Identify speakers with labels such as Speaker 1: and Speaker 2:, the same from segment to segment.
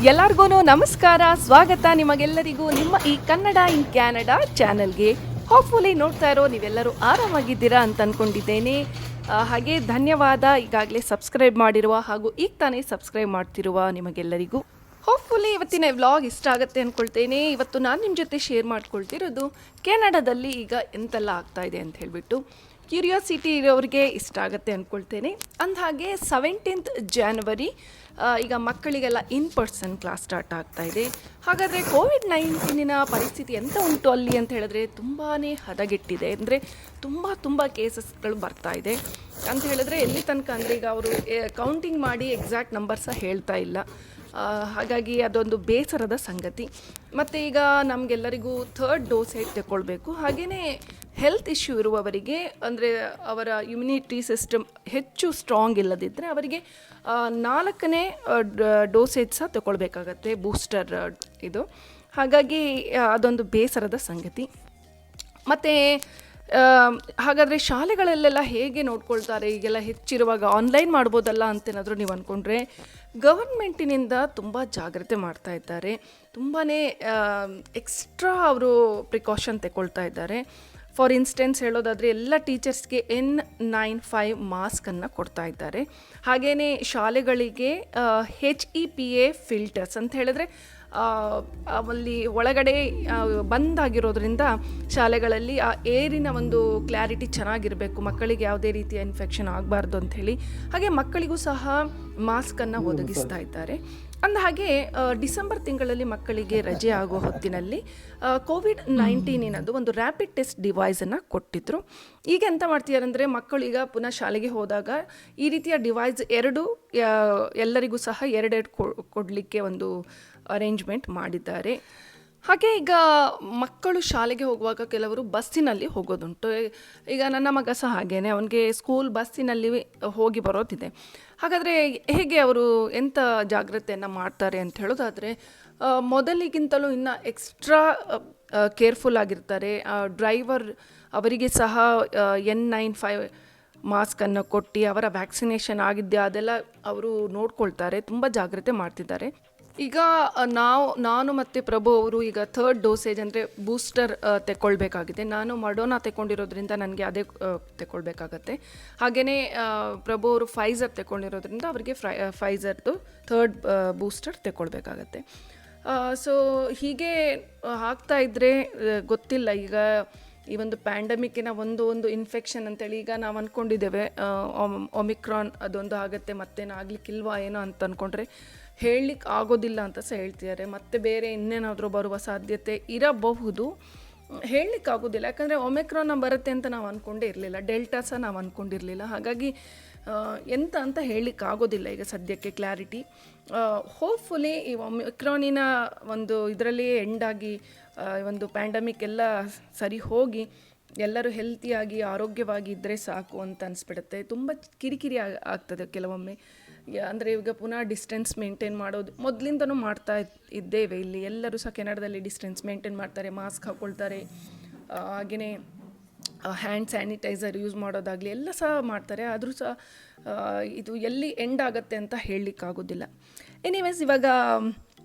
Speaker 1: ಎಲ್ಲರಿಗೂ ನಮಸ್ಕಾರ, ಸ್ವಾಗತ ನಿಮಗೆಲ್ಲರಿಗೂ ನಿಮ್ಮ ಈ ಕನ್ನಡ ಇನ್ ಕ್ಯಾನಡಾ ಚಾನಲ್ಗೆ. ಹೋಪ್ಫುಲಿ ನೋಡ್ತಾ ಇರೋ ನೀವೆಲ್ಲರೂ ಆರಾಮಾಗಿದ್ದೀರಾ ಅಂತ ಅಂದ್ಕೊಂಡಿದ್ದೇನೆ. ಹಾಗೆ ಧನ್ಯವಾದ ಈಗಾಗಲೇ ಸಬ್ಸ್ಕ್ರೈಬ್ ಮಾಡಿರುವ ಹಾಗೂ ಈಗ ತಾನೇ ಸಬ್ಸ್ಕ್ರೈಬ್ ಮಾಡ್ತಿರುವ ನಿಮಗೆಲ್ಲರಿಗೂ. ಹೋಪ್ಫುಲಿ ಇವತ್ತಿನ ವ್ಲಾಗ್ ಇಷ್ಟ ಆಗುತ್ತೆ ಅಂದ್ಕೊಳ್ತೇನೆ. ಇವತ್ತು ನಾನು ನಿಮ್ಮ ಜೊತೆ ಶೇರ್ ಮಾಡ್ಕೊಳ್ತಿರೋದು ಕೆನಡಾದಲ್ಲಿ ಈಗ ಎಂತೆಲ್ಲ ಆಗ್ತಾ ಇದೆ ಅಂತ ಹೇಳಿಬಿಟ್ಟು. ಕ್ಯೂರಿಯಾಸಿಟಿ ಇರೋರಿಗೆ ಇಷ್ಟ ಆಗುತ್ತೆ ಅಂದ್ಕೊಳ್ತೇನೆ. ಅಂದಹಾಗೆ 17th January ಈಗ ಮಕ್ಕಳಿಗೆಲ್ಲ ಇನ್ ಪರ್ಸನ್ ಕ್ಲಾಸ್ ಸ್ಟಾರ್ಟ್ ಆಗ್ತಾ ಇದೆ. ಹಾಗಾದರೆ ಕೋವಿಡ್-19 ಪರಿಸ್ಥಿತಿ ಎಂತ ಉಂಟು ಅಲ್ಲಿ ಅಂತ ಹೇಳಿದ್ರೆ ತುಂಬಾ ಹದಗೆಟ್ಟಿದೆ. ಅಂದರೆ ತುಂಬ ಕೇಸಸ್ಗಳು ಬರ್ತಾ ಇದೆ ಅಂತ ಹೇಳಿದ್ರೆ ಎಲ್ಲಿ ತನಕ ಅಂದರೆ ಈಗ ಅವರು ಕೌಂಟಿಂಗ್ ಮಾಡಿ ಎಕ್ಸಾಕ್ಟ್ ನಂಬರ್ಸ ಹೇಳ್ತಾ ಇಲ್ಲ. ಹಾಗಾಗಿ ಅದೊಂದು ಬೇಸರದ ಸಂಗತಿ. ಮತ್ತು ಈಗ ನಮಗೆಲ್ಲರಿಗೂ 3rd ಡೋಸೇಜ್ ತಗೊಳ್ಬೇಕು. ಹಾಗೆಯೇ ಹೆಲ್ತ್ ಇಶ್ಯೂ ಇರುವವರಿಗೆ, ಅಂದರೆ ಅವರ ಇಮ್ಯುನಿಟಿ ಸಿಸ್ಟಮ್ ಹೆಚ್ಚು ಸ್ಟ್ರಾಂಗ್ ಇಲ್ಲದಿದ್ದರೆ ಅವರಿಗೆ 4ನೇ ಡೋಸೇಜ್ ಸಹ ತಗೊಳ್ಬೇಕಾಗತ್ತೆ, ಬೂಸ್ಟರ್ ಇದು. ಹಾಗಾಗಿ ಅದೊಂದು ಬೇಸರದ ಸಂಗತಿ. ಮತ್ತು ಹಾಗಾದರೆ ಶಾಲೆಗಳಲ್ಲೆಲ್ಲ ಹೇಗೆ ನೋಡ್ಕೊಳ್ತಾರೆ? ಈಗೆಲ್ಲ ಹೆಚ್ಚಿರುವಾಗ ಆನ್ಲೈನ್ ಮಾಡ್ಬೋದಲ್ಲ ಅಂತೇನಾದರೂ ನೀವು ಅಂದ್ಕೊಂಡ್ರೆ, ಗವರ್ಮೆಂಟಿನಿಂದ ತುಂಬ ಜಾಗ್ರತೆ ಮಾಡ್ತಾ ಇದ್ದಾರೆ. ತುಂಬಾ ಎಕ್ಸ್ಟ್ರಾ ಅವರು ಪ್ರಿಕಾಷನ್ ತಗೊಳ್ತಾ ಇದ್ದಾರೆ. ಫಾರ್ ಇನ್ಸ್ಟೆನ್ಸ್ ಹೇಳೋದಾದರೆ ಎಲ್ಲ ಟೀಚರ್ಸ್ಗೆ N95 ಮಾಸ್ಕನ್ನು ಕೊಡ್ತಾ ಇದ್ದಾರೆ. ಹಾಗೆಯೇ ಶಾಲೆಗಳಿಗೆ HEPA ಫಿಲ್ಟರ್ಸ್ ಅಂತ ಹೇಳಿದ್ರೆ ಅಲ್ಲಿ ಒಳಗಡೆ ಬಂದಾಗಿರೋದ್ರಿಂದ ಶಾಲೆಗಳಲ್ಲಿ ಆ ಏರಿನ ಒಂದು ಕ್ಲಾರಿಟಿ ಚೆನ್ನಾಗಿರಬೇಕು, ಮಕ್ಕಳಿಗೆ ಯಾವುದೇ ರೀತಿಯ ಇನ್ಫೆಕ್ಷನ್ ಆಗಬಾರ್ದು ಅಂಥೇಳಿ. ಹಾಗೆ ಮಕ್ಕಳಿಗೂ ಸಹ ಮಾಸ್ಕನ್ನು ಒದಗಿಸ್ತಾ ಇದ್ದಾರೆ. ಅಂದಹಾಗೆ ಡಿಸೆಂಬರ್ ತಿಂಗಳಲ್ಲಿ ಮಕ್ಕಳಿಗೆ ರಜೆ ಆಗೋ ಹೊತ್ತಿನಲ್ಲಿ ಕೋವಿಡ್-19 ಒಂದು ರ್ಯಾಪಿಡ್ ಟೆಸ್ಟ್ ಡಿವೈಸನ್ನು ಕೊಟ್ಟಿದ್ರು. ಈಗ ಎಂತ ಮಾಡ್ತಿದ್ದಾರೆ ಅಂದರೆ, ಮಕ್ಕಳು ಈಗ ಪುನಃ ಶಾಲೆಗೆ ಹೋದಾಗ ಈ ರೀತಿಯ ಡಿವೈಸ್ ಎಲ್ಲರಿಗೂ ಸಹ ಎರಡೆರಡು ಕೊಡಲಿಕ್ಕೆ ಒಂದು ಅರೇಂಜ್ಮೆಂಟ್ ಮಾಡಿದ್ದಾರೆ. ಹಾಗೆ ಈಗ ಮಕ್ಕಳು ಶಾಲೆಗೆ ಹೋಗುವಾಗ ಕೆಲವರು ಬಸ್ಸಿನಲ್ಲಿ ಹೋಗೋದುಂಟು. ಈಗ ನನ್ನ ಮಗ ಸಹ ಹಾಗೇನೆ, ಅವನಿಗೆ ಸ್ಕೂಲ್ ಬಸ್ಸಿನಲ್ಲಿ ಹೋಗಿ ಬರೋದಿದೆ. ಹಾಗಾದರೆ ಹೇಗೆ ಅವರು ಎಂಥ ಜಾಗ್ರತೆಯನ್ನು ಮಾಡ್ತಾರೆ ಅಂತ ಹೇಳೋದಾದರೆ, ಮೊದಲಿಗಿಂತಲೂ ಇನ್ನು ಎಕ್ಸ್ಟ್ರಾ ಕೇರ್ಫುಲ್ ಆಗಿರ್ತಾರೆ. ಡ್ರೈವರ್ ಅವರಿಗೆ ಸಹ N95 ಮಾಸ್ಕನ್ನು ಕೊಟ್ಟು ಅವರ ವ್ಯಾಕ್ಸಿನೇಷನ್ ಆಗಿದ್ದೆ ಅದೆಲ್ಲ ಅವರು ನೋಡ್ಕೊಳ್ತಾರೆ, ತುಂಬ ಜಾಗ್ರತೆ ಮಾಡ್ತಿದ್ದಾರೆ. ಈಗ ನಾನು ಮತ್ತು ಪ್ರಭು ಅವರು ಈಗ 3rd ಡೋಸೇಜ್ ಅಂದರೆ ಬೂಸ್ಟರ್ ತಗೊಳ್ಬೇಕಾಗಿದೆ. ನಾನು ಮಡೋನಾ ತಗೊಂಡಿರೋದ್ರಿಂದ ನನಗೆ ಅದೇ ತಗೊಳ್ಬೇಕಾಗತ್ತೆ. ಹಾಗೆಯೇ ಪ್ರಭು ಅವರು ಫೈಸರ್ ತಗೊಂಡಿರೋದ್ರಿಂದ ಅವರಿಗೆ ಫೈಸರ್ದು 3rd ಬೂಸ್ಟರ್ ತಗೊಳ್ಬೇಕಾಗತ್ತೆ. ಸೊ ಹೀಗೆ ಆಗ್ತಾ ಇದ್ದರೆ ಗೊತ್ತಿಲ್ಲ, ಈಗ ಈ ಒಂದು ಪ್ಯಾಂಡಮಿಕ್ಕಿನ ಒಂದು ಇನ್ಫೆಕ್ಷನ್ ಅಂತೇಳಿ ಈಗ ನಾವು ಅಂದ್ಕೊಂಡಿದ್ದೇವೆ ಒಮಿಕ್ರಾನ್ ಅದೊಂದು ಆಗುತ್ತೆ, ಮತ್ತೇನಾಗಲಿಕ್ಕಿಲ್ವಾ ಏನೋ ಅಂತ ಅಂದ್ಕೊಂಡ್ರೆ ಹೇಳಲಿಕ್ಕೆ ಆಗೋದಿಲ್ಲ ಅಂತ ಸಹ ಹೇಳ್ತಿದ್ದಾರೆ. ಮತ್ತು ಬೇರೆ ಇನ್ನೇನಾದರೂ ಬರುವ ಸಾಧ್ಯತೆ ಇರಬಹುದು, ಹೇಳಲಿಕ್ಕೆ ಆಗೋದಿಲ್ಲ. ಯಾಕಂದರೆ ಒಮಿಕ್ರಾನ್ ಬರುತ್ತೆ ಅಂತ ನಾವು ಅಂದ್ಕೊಂಡೇ ಇರಲಿಲ್ಲ, ಡೆಲ್ಟಾ ಸಹ ನಾವು ಅಂದ್ಕೊಂಡಿರಲಿಲ್ಲ. ಹಾಗಾಗಿ ಎಂತ ಅಂತ ಹೇಳಲಿಕ್ಕೆ ಆಗೋದಿಲ್ಲ ಈಗ ಸದ್ಯಕ್ಕೆ ಕ್ಲಾರಿಟಿ. ಹೋಪ್ಫುಲಿ ಈ ಒಮಿಕ್ರಾನಿನ ಒಂದು ಇದರಲ್ಲಿ ಎಂಡಾಗಿ ಒಂದು ಪ್ಯಾಂಡಮಿಕ್ ಎಲ್ಲ ಸರಿ ಹೋಗಿ ಎಲ್ಲರೂ ಹೆಲ್ತಿಯಾಗಿ ಆರೋಗ್ಯವಾಗಿ ಇದ್ದರೆ ಸಾಕು ಅಂತ ಅನಿಸ್ಬಿಡುತ್ತೆ. ತುಂಬ ಕಿರಿಕಿರಿ ಆಗ್ತದೆ ಕೆಲವೊಮ್ಮೆ. ಅಂದರೆ ಈಗ ಪುನಃ ಡಿಸ್ಟೆನ್ಸ್ ಮೇಂಟೈನ್ ಮಾಡೋದು ಮೊದಲಿಂದನೂ ಮಾಡ್ತಾ ಇದ್ದೇವೆ. ಇಲ್ಲಿ ಎಲ್ಲರೂ ಸಹ ಕೆನಡಾದಲ್ಲಿ ಡಿಸ್ಟೆನ್ಸ್ ಮೇಂಟೈನ್ ಮಾಡ್ತಾರೆ, ಮಾಸ್ಕ್ ಹಾಕ್ಕೊಳ್ತಾರೆ, ಹಾಗೆಯೇ ಹ್ಯಾಂಡ್ ಸ್ಯಾನಿಟೈಸರ್ ಯೂಸ್ ಮಾಡೋದಾಗಲಿ ಎಲ್ಲ ಸಹ ಮಾಡ್ತಾರೆ. ಆದರೂ ಸಹ ಇದು ಎಲ್ಲಿ ಎಂಡ್ ಆಗುತ್ತೆ ಅಂತ ಹೇಳಲಿಕ್ಕಾಗೋದಿಲ್ಲ. ಎನಿವೇಸ್, ಇವಾಗ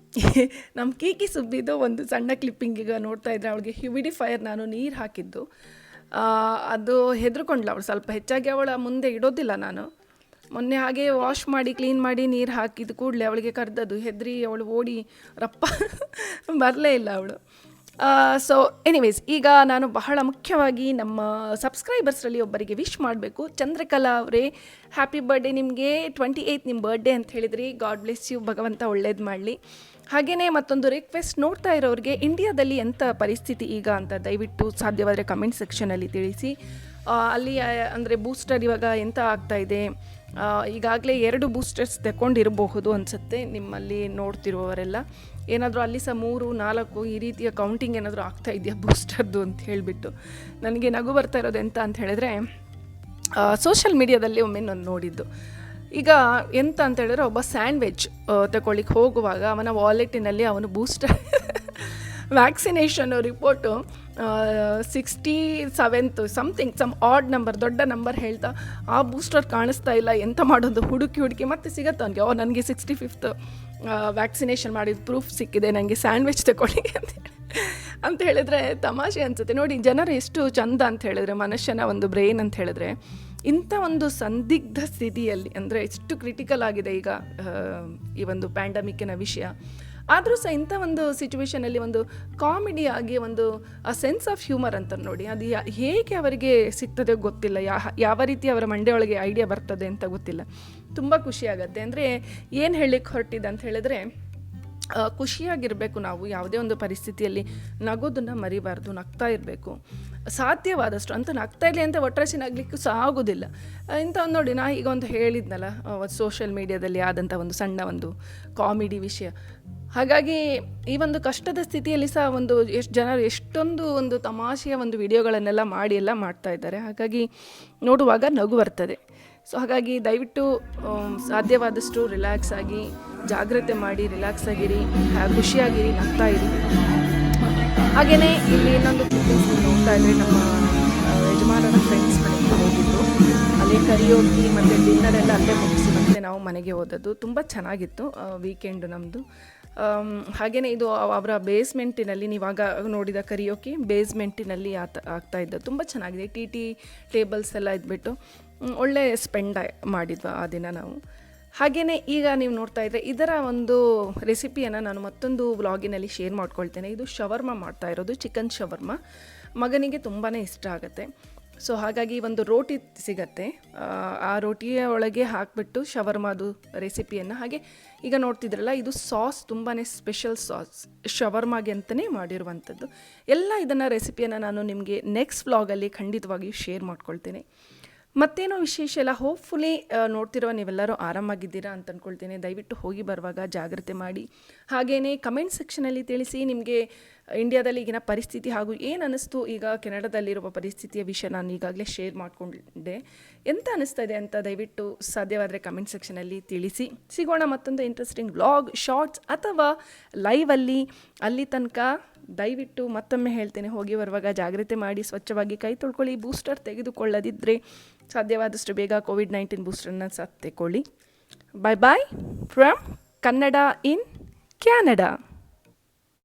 Speaker 1: ನಮ್ಮ ಕೀಕಿ ಸುಬ್ಬಿದ್ದು ಒಂದು ಸಣ್ಣ ಕ್ಲಿಪ್ಪಿಂಗ್ ಈಗ ನೋಡ್ತಾ ಇದ್ದರೆ, ಅವಳಿಗೆ ಹ್ಯೂಮಿಡಿಫೈಯರ್ ನಾನು ನೀರು ಹಾಕಿದ್ದು ಅದು ಹೆದರ್ಕೊಂಡ್ಲ ಅವಳು. ಸ್ವಲ್ಪ ಹೆಚ್ಚಾಗಿ ಅವಳ ಮುಂದೆ ಇಡೋದಿಲ್ಲ ನಾನು. ಮೊನ್ನೆ ಹಾಗೆ ವಾಶ್ ಮಾಡಿ ಕ್ಲೀನ್ ಮಾಡಿ ನೀರು ಹಾಕಿದ ಕೂಡಲೇ ಅವಳಿಗೆ ಕರೆದದ್ದು, ಹೆದರಿ ಅವಳು ಓಡಿ ರಪ್ಪ ಬರಲೇ ಇಲ್ಲ ಅವಳು. ಸೊ ಎನಿವೇಸ್, ಈಗ ನಾನು ಬಹಳ ಮುಖ್ಯವಾಗಿ ನಮ್ಮ ಸಬ್ಸ್ಕ್ರೈಬರ್ಸ್ರಲ್ಲಿ ಒಬ್ಬರಿಗೆ ವಿಶ್ ಮಾಡಬೇಕು. ಚಂದ್ರಕಲಾ ಅವರೇ, ಹ್ಯಾಪಿ ಬರ್ಡೇ ನಿಮಗೆ. 28 ನಿಮ್ಮ ಬರ್ಡೇ ಅಂತ ಹೇಳಿದ್ರಿ. ಗಾಡ್ ಬ್ಲೆಸ್ ಯು, ಭಗವಂತ ಒಳ್ಳೇದು ಮಾಡಲಿ. ಹಾಗೆಯೇ ಮತ್ತೊಂದು ರಿಕ್ವೆಸ್ಟ್, ನೋಡ್ತಾ ಇರೋರಿಗೆ ಇಂಡಿಯಾದಲ್ಲಿ ಎಂಥ ಪರಿಸ್ಥಿತಿ ಈಗ ಅಂತ ದಯವಿಟ್ಟು ಸಾಧ್ಯವಾದರೆ ಕಮೆಂಟ್ ಸೆಕ್ಷನಲ್ಲಿ ತಿಳಿಸಿ. ಅಲ್ಲಿ ಅಂದರೆ ಬೂಸ್ಟರ್ ಇವಾಗ ಎಂಥ ಆಗ್ತಾಯಿದೆ, ಈಗಾಗಲೇ 2 ಬೂಸ್ಟರ್ಸ್ ತಗೊಂಡಿರಬಹುದು ಅನಿಸುತ್ತೆ ನಿಮ್ಮಲ್ಲಿ ನೋಡ್ತಿರುವವರೆಲ್ಲ. ಏನಾದರೂ ಅಲ್ಲಿ ಸಹ 3, 4 ಈ ರೀತಿಯ ಕೌಂಟಿಂಗ್ ಏನಾದರೂ ಆಗ್ತಾ ಇದೆಯಾ ಬೂಸ್ಟರ್ದು ಅಂತ ಹೇಳಿಬಿಟ್ಟು ನನಗೆ ನಗು ಬರ್ತಾ ಇರೋದು ಎಂತ ಅಂತ ಹೇಳಿದ್ರೆ, ಸೋಷಿಯಲ್ ಮೀಡಿಯಾದಲ್ಲಿ ಒಮ್ಮೆ ನಾನು ನೋಡಿದ್ದು. ಈಗ ಎಂತ ಅಂತ ಹೇಳಿದ್ರೆ, ಒಬ್ಬ ಸ್ಯಾಂಡ್ವಿಚ್ ತಗೊಳ್ಳಿಕ್ಕೆ ಹೋಗುವಾಗ ಅವನ ವಾಲೆಟಿನಲ್ಲಿ ಅವನು booster vaccination report 67th something some odd number, ದೊಡ್ಡ ನಂಬರ್ ಹೇಳ್ತಾ ಆ ಬೂಸ್ಟರ್ ಕಾಣಿಸ್ತಾ ಇಲ್ಲ, ಎಂತ ಮಾಡೋದು ಹುಡುಕಿ ಮತ್ತೆ ಸಿಗತ್ತೆ ಅವನಿಗೆ. ನನಗೆ 65th ವ್ಯಾಕ್ಸಿನೇಷನ್ ಮಾಡಿದ ಪ್ರೂಫ್ ಸಿಕ್ಕಿದೆ ನನಗೆ ಸ್ಯಾಂಡ್ವಿಚ್ ತಗೊಳ್ಳಿ ಅಂತ ಹೇಳಿದ್ರೆ ತಮಾಷೆ ಅನಿಸುತ್ತೆ. ನೋಡಿ ಜನರು ಎಷ್ಟು ಚಂದ ಅಂತ ಹೇಳಿದ್ರೆ, ಮನುಷ್ಯನ ಒಂದು ಬ್ರೈನ್ ಅಂತ ಹೇಳಿದ್ರೆ ಇಂಥ ಒಂದು ಸಂದಿಗ್ಧ ಸ್ಥಿತಿಯಲ್ಲಿ, ಅಂದರೆ ಎಷ್ಟು ಕ್ರಿಟಿಕಲ್ ಆಗಿದೆ ಈಗ ಈ ಒಂದು ಪ್ಯಾಂಡಮಿಕ್ಕಿನ ವಿಷಯ, ಆದರೂ ಸಹ ಇಂಥ ಒಂದು ಸಿಚುವೇಷನಲ್ಲಿ ಒಂದು ಕಾಮಿಡಿಯಾಗಿ ಒಂದು ಆ ಸೆನ್ಸ್ ಆಫ್ ಹ್ಯೂಮರ್ ಅಂತ ನೋಡಿ, ಅದು ಹೇಗೆ ಅವರಿಗೆ ಸಿಗ್ತದೆ ಗೊತ್ತಿಲ್ಲ, ಯಾವ ರೀತಿ ಅವರ ಮಂಡೆಯೊಳಗೆ ಐಡಿಯಾ ಬರ್ತದೆ ಅಂತ ಗೊತ್ತಿಲ್ಲ. ತುಂಬ ಖುಷಿಯಾಗತ್ತೆ. ಅಂದರೆ ಏನು ಹೇಳಲಿಕ್ಕೆ ಹೊರಟಿದೆ ಅಂತ ಹೇಳಿದ್ರೆ, ಖುಷಿಯಾಗಿರಬೇಕು. ನಾವು ಯಾವುದೇ ಒಂದು ಪರಿಸ್ಥಿತಿಯಲ್ಲಿ ನಗೋದನ್ನು ಮರಿಬಾರ್ದು, ನಗ್ತಾ ಇರಬೇಕು ಸಾಧ್ಯವಾದಷ್ಟು. ಅಂತ ನಗ್ತಾ ಇರಲಿ ಅಂತ ಒಟ್ರಾಸಿ ನಗಲಿಕ್ಕೂ ಸಹ ಆಗೋದಿಲ್ಲ. ಇಂಥ ಒಂದು ನೋಡಿ, ನಾ ಈಗ ಒಂದು ಹೇಳಿದ್ನಲ್ಲ, ಸೋಷಿಯಲ್ ಮೀಡಿಯಾದಲ್ಲಿ ಆದಂಥ ಒಂದು ಸಣ್ಣ ಒಂದು ಕಾಮಿಡಿ ವಿಷಯ. ಹಾಗಾಗಿ ಈ ಒಂದು ಕಷ್ಟದ ಸ್ಥಿತಿಯಲ್ಲಿ ಸಹ ಒಂದು ಜನರು ಎಷ್ಟೊಂದು ಒಂದು ತಮಾಷೆಯ ಒಂದು ವಿಡಿಯೋಗಳನ್ನೆಲ್ಲ ಮಾಡಿ ಎಲ್ಲ ಮಾಡ್ತಾ ಇದ್ದಾರೆ. ಹಾಗಾಗಿ ನೋಡುವಾಗ ನಗು ಬರ್ತದೆ. ಸೊ ಹಾಗಾಗಿ ದಯವಿಟ್ಟು ಸಾಧ್ಯವಾದಷ್ಟು ರಿಲ್ಯಾಕ್ಸ್ ಆಗಿ, ಜಾಗ್ರತೆ ಮಾಡಿ, ರಿಲ್ಯಾಕ್ಸ್ ಆಗಿರಿ, ಖುಷಿಯಾಗಿರಿ, ನಗ್ತಾ ಇರಿ. ಹಾಗೆಯೇ ಇಲ್ಲಿ ಇನ್ನೊಂದು ಕ್ಲಿಪ್ಪಿಂಗ್ಸ್ ನೋಡ್ತಾ ಇದ್ದರೆ, ನಮ್ಮ ಯಜಮಾನರ ಫ್ರೆಂಡ್ಸ್ ಮನೆಗೆ ಹೋಗಿದ್ದು, ಅಲ್ಲಿ ಕರಿಯೋಗಿ ಮತ್ತು ಡಿನ್ನರ್ ಎಲ್ಲ ಅಲ್ಲೇ ಮುಗಿಸಿ ಮತ್ತೆ ನಾವು ಮನೆಗೆ ಹೋದದ್ದು. ತುಂಬ ಚೆನ್ನಾಗಿತ್ತು ವೀಕೆಂಡು ನಮ್ಮದು. ಹಾಗೆಯೇ ಇದು ಅವರ ಬೇಸ್ಮೆಂಟಿನಲ್ಲಿ, ನೀವಾಗ ನೋಡಿದ ಕರಿಯೋಕಿ ಬೇಸ್ಮೆಂಟಿನಲ್ಲಿ ಆಗ್ತಾ ಇದ್ದದ್ದು. ತುಂಬ ಚೆನ್ನಾಗಿದೆ. ಟಿ ಟೇಬಲ್ಸ್ ಎಲ್ಲ ಇದ್ಬಿಟ್ಟು ಒಳ್ಳೆ ಸ್ಪೆಂಡ್ ಮಾಡಿದ್ವಿ ಆ ದಿನ ನಾವು. ಹಾಗೆಯೇ ಈಗ ನೀವು ನೋಡ್ತಾ ಇದ್ದರೆ ಇದರ ಒಂದು ರೆಸಿಪಿಯನ್ನು ನಾನು ಮತ್ತೊಂದು ವ್ಲಾಗಿನಲ್ಲಿ ಶೇರ್ ಮಾಡ್ಕೊಳ್ತೇನೆ. ಇದು ಶವರ್ಮ ಮಾಡ್ತಾ ಇರೋದು, ಚಿಕನ್ ಶವರ್ಮ. ಮಗನಿಗೆ ತುಂಬಾ ಇಷ್ಟ ಆಗುತ್ತೆ. ಸೊ ಹಾಗಾಗಿ ಒಂದು ರೋಟಿ ಸಿಗತ್ತೆ, ಆ ರೋಟಿಯ ಒಳಗೆ ಹಾಕಿಬಿಟ್ಟು ಶವರ್ಮಾದು ರೆಸಿಪಿಯನ್ನು, ಹಾಗೆ ಈಗ ನೋಡ್ತಿದ್ರಲ್ಲ ಇದು ಸಾಸ್, ತುಂಬಾ ಸ್ಪೆಷಲ್ ಸಾಸ್ ಶವರ್ಮಾಗೆ ಅಂತಲೇ ಮಾಡಿರುವಂಥದ್ದು. ಎಲ್ಲ ಇದನ್ನು ರೆಸಿಪಿಯನ್ನು ನಾನು ನಿಮಗೆ ನೆಕ್ಸ್ಟ್ ವ್ಲಾಗಲ್ಲಿ ಖಂಡಿತವಾಗಿಯೂ ಶೇರ್ ಮಾಡ್ಕೊಳ್ತೇನೆ. ಮತ್ತೇನೋ ವಿಶೇಷ ಇಲ್ಲ. ಹೋಪ್ಫುಲಿ ನೋಡ್ತಿರುವ ನೀವೆಲ್ಲರೂ ಆರಾಮಾಗಿದ್ದೀರಾ ಅಂತ ಅಂದ್ಕೊಳ್ತೇನೆ. ದಯವಿಟ್ಟು ಹೋಗಿ ಬರುವಾಗ ಜಾಗ್ರತೆ ಮಾಡಿ. ಹಾಗೆಯೇ ಕಮೆಂಟ್ ಸೆಕ್ಷನಲ್ಲಿ ತಿಳಿಸಿ ನಿಮಗೆ ಇಂಡಿಯಾದಲ್ಲಿ ಈಗಿನ ಪರಿಸ್ಥಿತಿ ಹಾಗೂ ಏನು ಅನ್ನಿಸ್ತು, ಈಗ ಕೆನಡಾದಲ್ಲಿರುವ ಪರಿಸ್ಥಿತಿಯ ವಿಷಯ ನಾನು ಈಗಾಗಲೇ ಶೇರ್ ಮಾಡಿಕೊಂಡೆ. ಎಂತ ಅನ್ನಿಸ್ತಾ ಇದೆ ಅಂತ ದಯವಿಟ್ಟು ಸಾಧ್ಯವಾದರೆ ಕಮೆಂಟ್ ಸೆಕ್ಷನಲ್ಲಿ ತಿಳಿಸಿ. ಸಿಗೋಣ ಮತ್ತೊಂದು ಇಂಟ್ರೆಸ್ಟಿಂಗ್ ವ್ಲಾಗ್, ಶಾರ್ಟ್ಸ್ ಅಥವಾ ಲೈವಲ್ಲಿ. ಅಲ್ಲಿ ತನಕ ದಯವಿಟ್ಟು ಮತ್ತೊಮ್ಮೆ ಹೇಳ್ತೇನೆ, ಹೋಗಿ ಬರುವಾಗ ಜಾಗ್ರತೆ ಮಾಡಿ, ಸ್ವಚ್ಛವಾಗಿ ಕೈ ತೊಳ್ಕೊಳ್ಳಿ. ಬೂಸ್ಟರ್ ತೆಗೆದುಕೊಳ್ಳದಿದ್ದರೆ ಸಾಧ್ಯವಾದಷ್ಟು ಬೇಗ ಕೋವಿಡ್-19 ಬೂಸ್ಟರ್ನ ಸಹ ತೆಕ್ಕೊಳ್ಳಿ. ಬಾಯ್ ಬಾಯ್ ಫ್ರಮ್ ಕನ್ನಡ ಇನ್ ಕ್ಯಾನಡಾ.